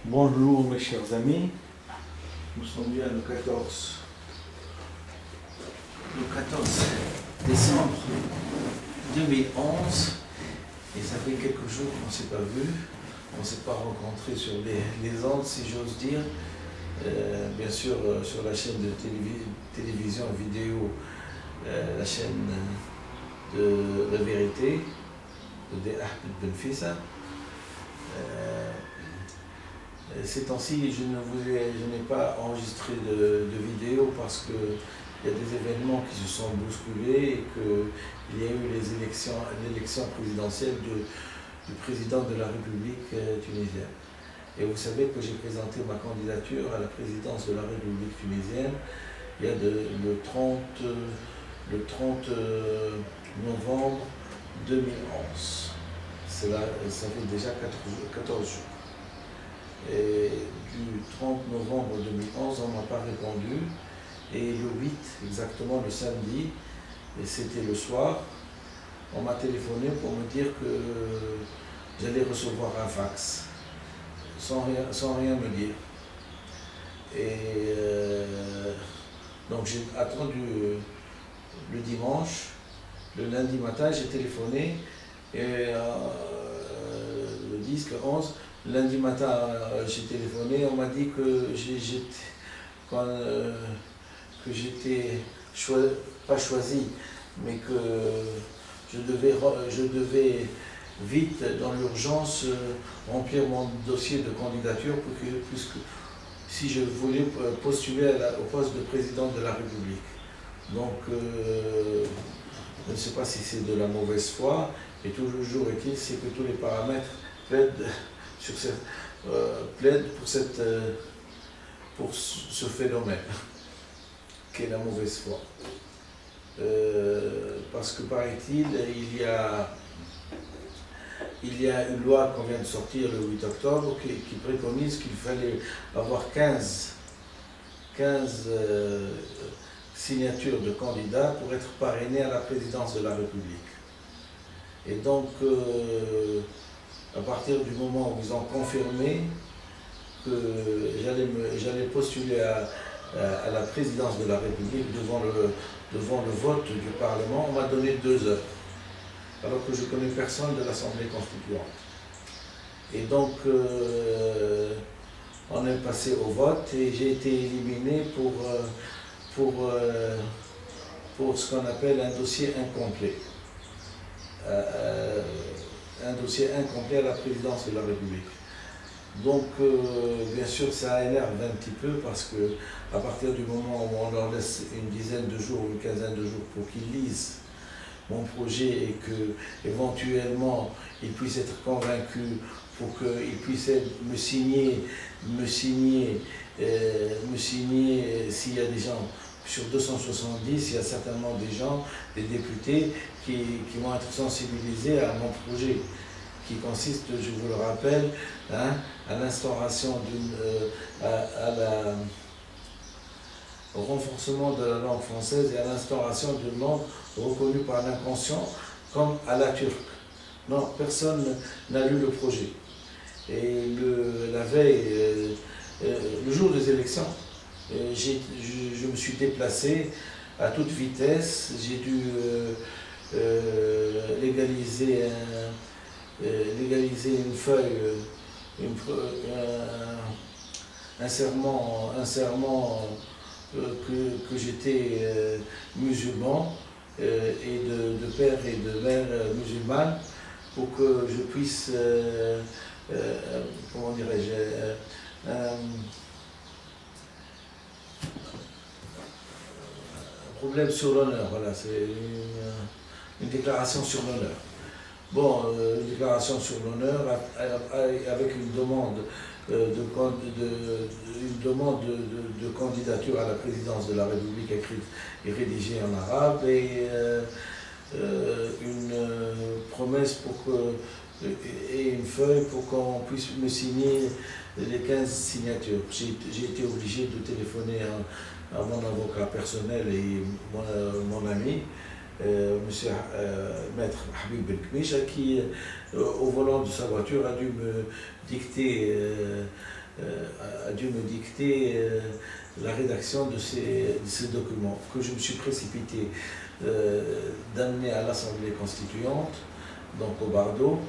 Bonjour mes chers amis, nous sommes bien le 14 décembre 2011 et ça fait quelques jours qu'on ne s'est pas vu, on ne s'est pas rencontré sur les ondes si j'ose dire, bien sûr sur la chaîne de télévision vidéo, la chaîne de la vérité de Ahmed Benfissa. Ces temps-ci, je n'ai pas enregistré de vidéo parce qu'il y a des événements qui se sont bousculés et qu'il y a eu l'élection présidentielle du président de la République tunisienne. Et vous savez que j'ai présenté ma candidature à la présidence de la République tunisienne il y a le 30 novembre 2011. Ça fait déjà 14 jours. Et du 30 novembre 2011, on ne m'a pas répondu. Et le 8, exactement le samedi, et c'était le soir, on m'a téléphoné pour me dire que j'allais recevoir un fax, sans rien me dire. Et donc j'ai attendu le dimanche, le lundi matin, j'ai téléphoné, et le 10, le 11, lundi matin, j'ai téléphoné, on m'a dit que j'étais pas choisi, mais que je devais vite, dans l'urgence, remplir mon dossier de candidature puisque si je voulais postuler au poste de président de la République. Donc, je ne sais pas si c'est de la mauvaise foi, et toujours est-il, c'est que tous les paramètres plaident pour ce phénomène qu'est la mauvaise foi. Parce que paraît-il, il y a une loi qu'on vient de sortir le 8 octobre qui préconise qu'il fallait avoir 15 signatures de candidats pour être parrainé à la présidence de la République. Et donc, à partir du moment où ils ont confirmé que j'allais postuler à la présidence de la République devant le vote du Parlement, on m'a donné 2 heures, alors que je ne connais personne de l'Assemblée constituante. Et donc, on est passé au vote et j'ai été éliminé pour ce qu'on appelle un dossier incomplet. Un dossier incomplet à la présidence de la République. Donc, bien sûr, ça énerve un petit peu parce que à partir du moment où on leur laisse une dizaine de jours ou une quinzaine de jours pour qu'ils lisent mon projet et que éventuellement ils puissent être convaincus pour qu'ils puissent me signer s'il y a des gens. Sur 270, il y a certainement des gens, des députés, qui vont être sensibilisés à mon projet, qui consiste, je vous le rappelle, à l'instauration au renforcement de la langue française et à l'instauration d'une langue reconnue par l'inconscient comme à la turque. Non, personne n'a lu le projet. Et la veille, le jour des élections, je me suis déplacé à toute vitesse, j'ai dû légaliser une feuille, un serment que j'étais musulman et de père et de mère musulmane pour que je puisse, comment dirais-je, problème sur l'honneur, voilà, c'est une déclaration sur l'honneur. Bon, une déclaration sur l'honneur avec une demande de candidature à la présidence de la République écrite et rédigée en arabe et une promesse et une feuille pour qu'on puisse me signer les 15 signatures. J'ai été obligé de téléphoner à mon avocat personnel et mon ami Monsieur Maître Habib Belkmicha, qui, au volant de sa voiture, a dû me dicter, la rédaction de ces documents, que je me suis précipité d'amener à l'Assemblée constituante, donc au Bardo,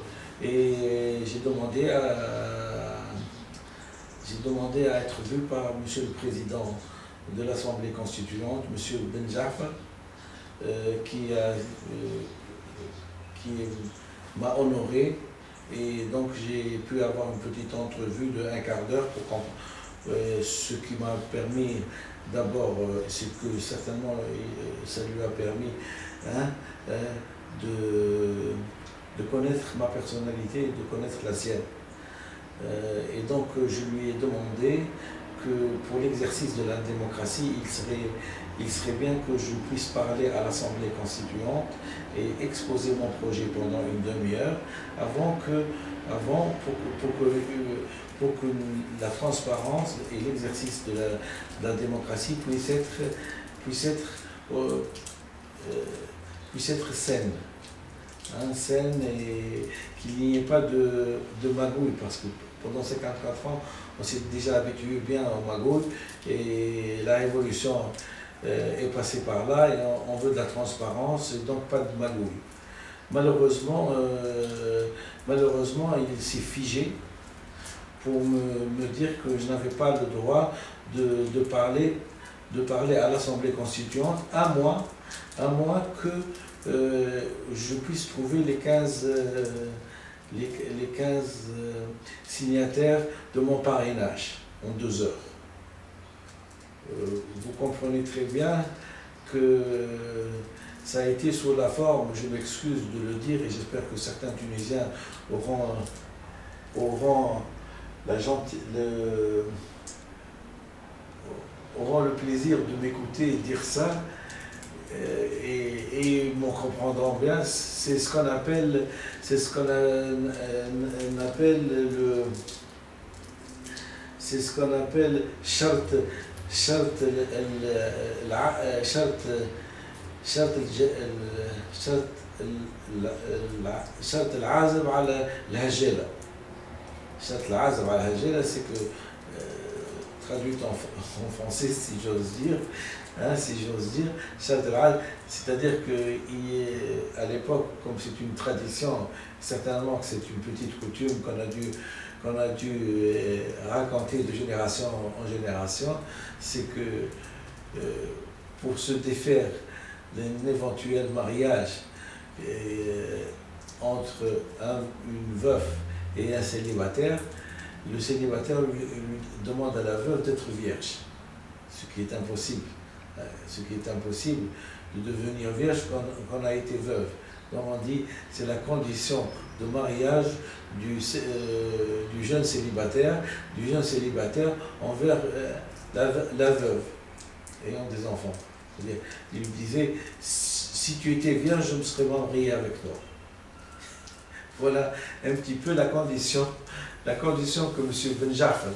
et j'ai demandé à être vu par Monsieur le Président de l'Assemblée constituante, Monsieur Ben Jafar, qui m'a honoré, et donc j'ai pu avoir une petite entrevue de un quart d'heure pour comprendre, ce qui m'a permis d'abord, c'est que certainement ça lui a permis de connaître ma personnalité et de connaître la sienne. Et donc je lui ai demandé que pour l'exercice de la démocratie, il serait bien que je puisse parler à l'Assemblée constituante et exposer mon projet pendant une demi-heure pour que la transparence et l'exercice de la démocratie puissent être saines. Saine, et qu'il n'y ait pas de magouille, parce que pendant 54 ans, on s'est déjà habitué bien aux magouilles, et la révolution est passée par là, et on veut de la transparence, et donc pas de magouille. Malheureusement, il s'est figé pour me dire que je n'avais pas le droit de parler à l'Assemblée constituante, à moins que je puisse trouver les 15 signataires de mon parrainage en 2 heures. Vous comprenez très bien que ça a été sous la forme, je m'excuse de le dire, et j'espère que certains Tunisiens auront le plaisir de m'écouter et dire ça, et m'en comprendront bien. C'est ce qu'on appelle, شرط العازب على الهجالة. شرط العازب على الهجالة, c'est que, traduit en français, si j'ose dire, c'est-à-dire qu'à l'époque, comme c'est une tradition, certainement que c'est une petite coutume qu'on a dû raconter de génération en génération, c'est que pour se défaire d'un éventuel mariage entre une veuve et un célibataire, le célibataire lui demande à la veuve d'être vierge, ce qui est impossible. De devenir vierge quand on a été veuve. Donc on dit c'est la condition de mariage du jeune célibataire envers la veuve ayant des enfants. C'est-à-dire, il lui disait, si tu étais vierge, je me serais marié avec toi. Voilà un petit peu la condition que M. Ben Jafar,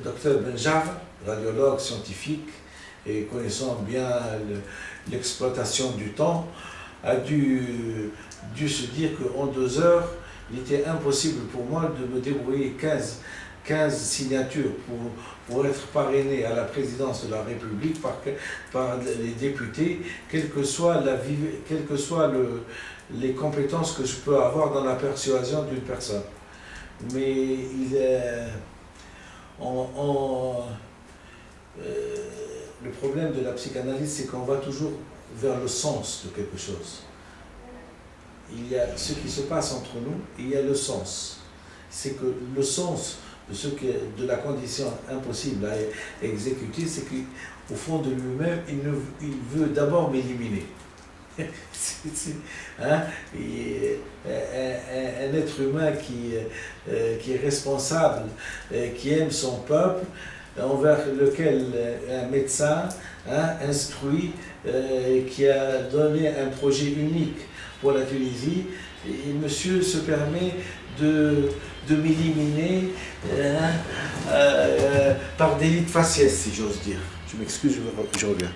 docteur Ben Jafar, radiologue scientifique et connaissant bien l'exploitation du temps, a dû se dire qu'en 2 heures, il était impossible pour moi de me débrouiller 15 signatures pour être parrainé à la présidence de la République par les députés, quelles que soient les compétences que je peux avoir dans la persuasion d'une personne. Mais le problème de la psychanalyse, c'est qu'on va toujours vers le sens de quelque chose. Il y a ce qui se passe entre nous, et il y a le sens. C'est que le sens de la condition impossible à exécuter, c'est qu'au fond de lui-même, il veut d'abord m'éliminer. Un être humain qui est responsable, qui aime son peuple, envers lequel un médecin instruit, qui a donné un projet unique pour la Tunisie, et monsieur se permet de m'éliminer par délit de faciès, si j'ose dire. Je m'excuse, je reviens.